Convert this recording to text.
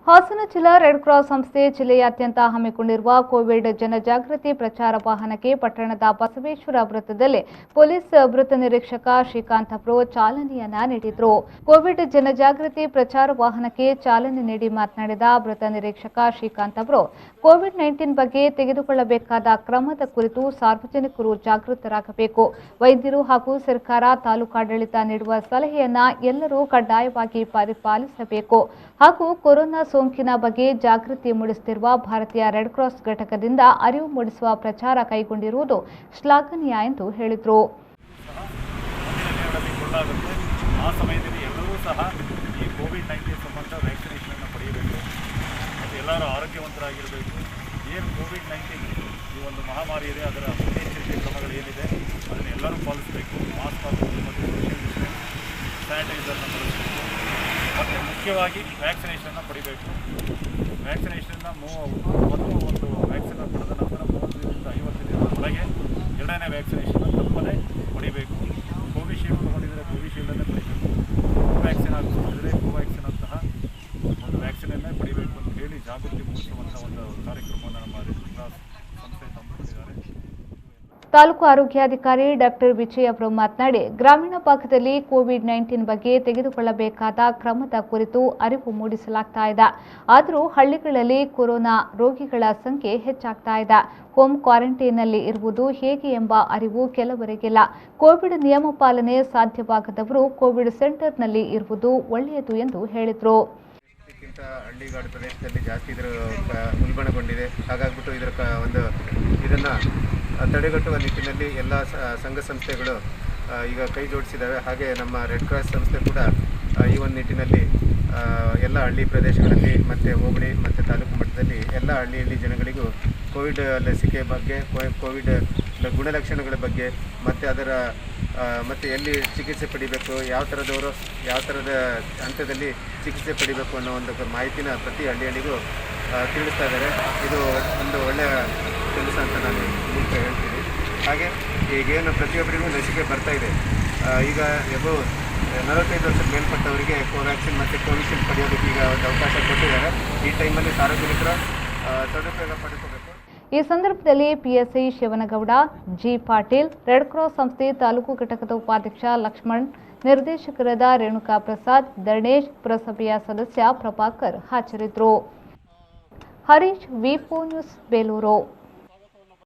ಹಾಸನ ಜಿಲ್ಲಾ red cross ಸಂಸ್ಥೆ ಜಿಲ್ಲೆಯಾದ್ಯಂತ ಹಮ್ಮಿಕೊಂಡಿರುವ ಕೋವಿಡ್ ಜನಜಾಗೃತಿ ಪ್ರಚಾರ ವಾಹನಕ್ಕೆ ಪಟ್ಟಣದ ಬಸವೇಶ್ವರ ವೃತ್ತದಲ್ಲಿ ಪೊಲೀಸ್ ವೃತ್ತ ನಿರೀಕ್ಷಕ ಶ್ರೀಕಾಂತ್ ಅವರು ಚಾಲನೆಯನ್ನ ನೀಡಿದರು. ಕೋವಿಡ್ ಜನಜಾಗೃತಿ ಪ್ರಚಾರ ವಾಹನಕ್ಕೆ ಚಾಲನೆ ನೀಡಿ ಮಾತನಾಡಿದ ವೃತ್ತ ನಿರೀಕ್ಷಕ ಶ್ರೀಕಾಂತ್ ಅವರು ಕೋವಿಡ್-19 ಬಗ್ಗೆ ತೆಗೆದುಕೊಳ್ಳಬೇಕಾದ ಕ್ರಮದ ಕುರಿತು ಸಾರ್ವಜನಿಕರು ಜಾಗೃತರಾಗಬೇಕು. ವೈದ್ಯರು ಹಾಗೂ ಸರ್ಕಾರ ತಾಲೂಕಾಡಳಿತ ನೀಡುವ ಸಲಹೆಯನ್ನ ಎಲ್ಲರೂ ಕಡ್ಡಾಯವಾಗಿ ಪರಿಪಾಲಿಸಬೇಕು ಹಾಗೂ ಕೊರೋನಾ ಸೋಂಕಿನ ಬಗ್ಗೆ ಜಾಗೃತಿ ಮೂಡಿಸುತ್ತಿರುವ ಭಾರತೀಯ ರೆಡ್ ಕ್ರಾಸ್ ಘಟಕದಿಂದ ಅರಿವು ಮೂಡಿಸುವ ಪ್ರಚಾರ ಕೈಗೊಂಡಿರುವುದು ಶ್ಲಾಘನೀಯ ಎಂದು ಹೇಳಿದರು. ಆ ಸಮಯದಲ್ಲಿ ಎಲ್ಲರೂ ಸಹ ಈ ಕೋವಿಡ್-19 ಸಂಬಂಧ ವ್ಯಾಕ್ಸಿನೇಷನ್ ಅನ್ನು ಪಡೆಯಬೇಕು ಮತ್ತು ಎಲ್ಲರೂ ಆರೋಗ್ಯವಂತರಾಗಿರಬೇಕು. ಏನು ಕೋವಿಡ್-19 ಈ ಒಂದು ಮಹಾಮಾರಿ ಇದೆ, ಅದರ ಮುನ್ನೆಚ್ಚರಿಕೆ ಕ್ರಮಗಳು ಏನಿದೆ ಅದನ್ನು ಎಲ್ಲರೂ ಪಾಲಿಸಬೇಕು. ಮಾಸ್ಕ್ ಹಾಕಬೇಕು ಮತ್ತು ಸೋಷಿಯಲ್ ಡಿಸ್ಟೆನ್ಸ್, ಸ್ಯಾನಿಟೈಸರ್ನ ಬಳಸಬೇಕು ಮತ್ತು ಮುಖ್ಯವಾಗಿ ವ್ಯಾಕ್ಸಿನೇಷನ್ನ ಪಡಿಬೇಕು. ವ್ಯಾಕ್ಸಿನೇಷನ್ನ ಮೊದಲು ಒಂದು ವ್ಯಾಕ್ಸಿನ್ ಪಡೆದ ನಂತರ 30ರಿಂದ 50 ದಿನದ ಒಳಗೆ ಎರಡನೇ ವ್ಯಾಕ್ಸಿನೇಷನ್ನ ತಪ್ಪದೇ ಪಡಿಬೇಕು. ಕೋವಿಶೀಲ್ಡ್ ತೊಗೊಂಡಿದ್ದರೆ ಕೋವಿಶೀಲ್ಡನ್ನೇ ಪಡಿಬೇಕು. ಕೋವ್ಯಾಕ್ಸಿನ್ ಹಾಕಿಕೊಂಡಿದ್ದರೆ ಕೋವ್ಯಾಕ್ಸಿನ್ ಅಂತಹ ಒಂದು ವ್ಯಾಕ್ಸಿನನ್ನೇ ಪಡಿಬೇಕು ಅಂತ ಹೇಳಿ ಜಾಗೃತಿ ಮೂಡಿಸುವಂಥ ಒಂದು ಕಾರ್ಯಕ್ರಮವನ್ನು ನಮ್ಮ ರೆಡ್ ಕ್ರಾಸ್ ಸಂಸ್ಥೆ ಹಮ್ಮಿಕೊಂಡಿದ್ದಾರೆ. ತಾಲೂಕು ಆರೋಗ್ಯಾಧಿಕಾರಿ ಡಾಕ್ಟರ್ ವಿಜಯ್ ಅವರು ಮಾತನಾಡಿ, ಗ್ರಾಮೀಣ ಭಾಗದಲ್ಲಿ ಕೋವಿಡ್-19 ಬಗ್ಗೆ ತೆಗೆದುಕೊಳ್ಳಬೇಕಾದ ಕ್ರಮದ ಕುರಿತು ಅರಿವು ಮೂಡಿಸಲಾಗ್ತಾ ಇದೆ. ಆದರೂ ಹಳ್ಳಿಗಳಲ್ಲಿ ಕೊರೋನಾ ರೋಗಿಗಳ ಸಂಖ್ಯೆ ಹೆಚ್ಚಾಗ್ತಾ ಇದೆ. ಹೋಮ್ ಕ್ವಾರಂಟೈನ್ನಲ್ಲಿ ಇರುವುದು ಹೇಗೆ ಎಂಬ ಅರಿವು ಕೆಲವರಿಗಿಲ್ಲ. ಕೋವಿಡ್ ನಿಯಮ ಪಾಲನೆ ಸಾಧ್ಯವಾಗದವರು ಕೋವಿಡ್ ಸೆಂಟರ್ನಲ್ಲಿ ಇರುವುದು ಒಳ್ಳೆಯದು ಎಂದು ಹೇಳಿದರು. ಹಳ್ಳಿಗಾಡು ಪ್ರದೇಶದಲ್ಲಿ ಜಾಸ್ತಿ ಇದರ ಉಲ್ಬಣಗೊಂಡಿದೆ. ಹಾಗಾಗ್ಬಿಟ್ಟು ಇದನ್ನು ತಡೆಗಟ್ಟುವ ನಿಟ್ಟಿನಲ್ಲಿ ಎಲ್ಲ ಸಂಘ ಸಂಸ್ಥೆಗಳು ಈಗ ಕೈ ಜೋಡಿಸಿದ್ದಾವೆ. ಹಾಗೆ ನಮ್ಮ ರೆಡ್ ಕ್ರಾಸ್ ಸಂಸ್ಥೆ ಕೂಡ ಈ ಒಂದು ನಿಟ್ಟಿನಲ್ಲಿ ಎಲ್ಲ ಹಳ್ಳಿ ಪ್ರದೇಶಗಳಲ್ಲಿ ಮತ್ತು ಹೋಬಳಿ ಮತ್ತು ತಾಲೂಕು ಮಟ್ಟದಲ್ಲಿ ಎಲ್ಲ ಹಳ್ಳಿ ಜನಗಳಿಗೂ ಕೋವಿಡ್ ಲಸಿಕೆ ಬಗ್ಗೆ, ಕೋವಿಡ್ ಗುಣಲಕ್ಷಣಗಳ ಬಗ್ಗೆ ಮತ್ತು ಎಲ್ಲಿ ಚಿಕಿತ್ಸೆ ಪಡಿಬೇಕು, ಯಾವ ಥರದ ಹಂತದಲ್ಲಿ ಚಿಕಿತ್ಸೆ ಪಡಿಬೇಕು ಅನ್ನೋ ಒಂದು ಮಾಹಿತಿನ ಪ್ರತಿ ಹಳ್ಳಿಗೂ ತಿಳಿಸ್ತಾ ಇದ್ದಾರೆ. ಇದು ಒಂದು ಒಳ್ಳೆಯ ಕೆಲಸ ಅಂತ ನಾನು ಹೇಳ್ತೀನಿ. ಹಾಗೆ ಈಗೇನು ಪ್ರತಿಯೊಬ್ಬರಿಗೂ ಲಸಿಕೆ ಬರ್ತಾ ಇದೆ. ಈಗ 45 ವರ್ಷದ ಮೇಲ್ಪಟ್ಟವರಿಗೆ ಕೋವ್ಯಾಕ್ಸಿನ್ ಮತ್ತು ಕೋವಿಶೀಲ್ಡ್ ಪಡೆಯೋದಕ್ಕೆ ಈಗ ಒಂದು ಅವಕಾಶ ಕೊಟ್ಟಿದ್ದಾರೆ. ಈ ಟೈಮಲ್ಲಿ ಸಾರ್ವಜನಿಕರು ಸದುಪಯೋಗ ಪಡೆದುಕೋಬೇಕು. ಈ ಸಂದರ್ಭದಲ್ಲಿ PSI Shivanagouda, G Patil, red cross ಸಂಸ್ಥೆ ತಾಲೂಕು ಘಟಕದ ಉಪಾಧ್ಯಕ್ಷ ಲಕ್ಷ್ಮಣ್, ನಿರ್ದೇಶಕರಾದ ರೇಣುಕಾ ಪ್ರಸಾದ್, ಧರ್ಣೇಶ್, ಪುರಸಭೆಯ ಸದಸ್ಯ ಪ್ರಭಾಕರ್ ಹಾಜರಿದ್ದರು. ಹರೀಶ್, ವಿ4 ನ್ಯೂಸ್, ಬೇಲೂರು.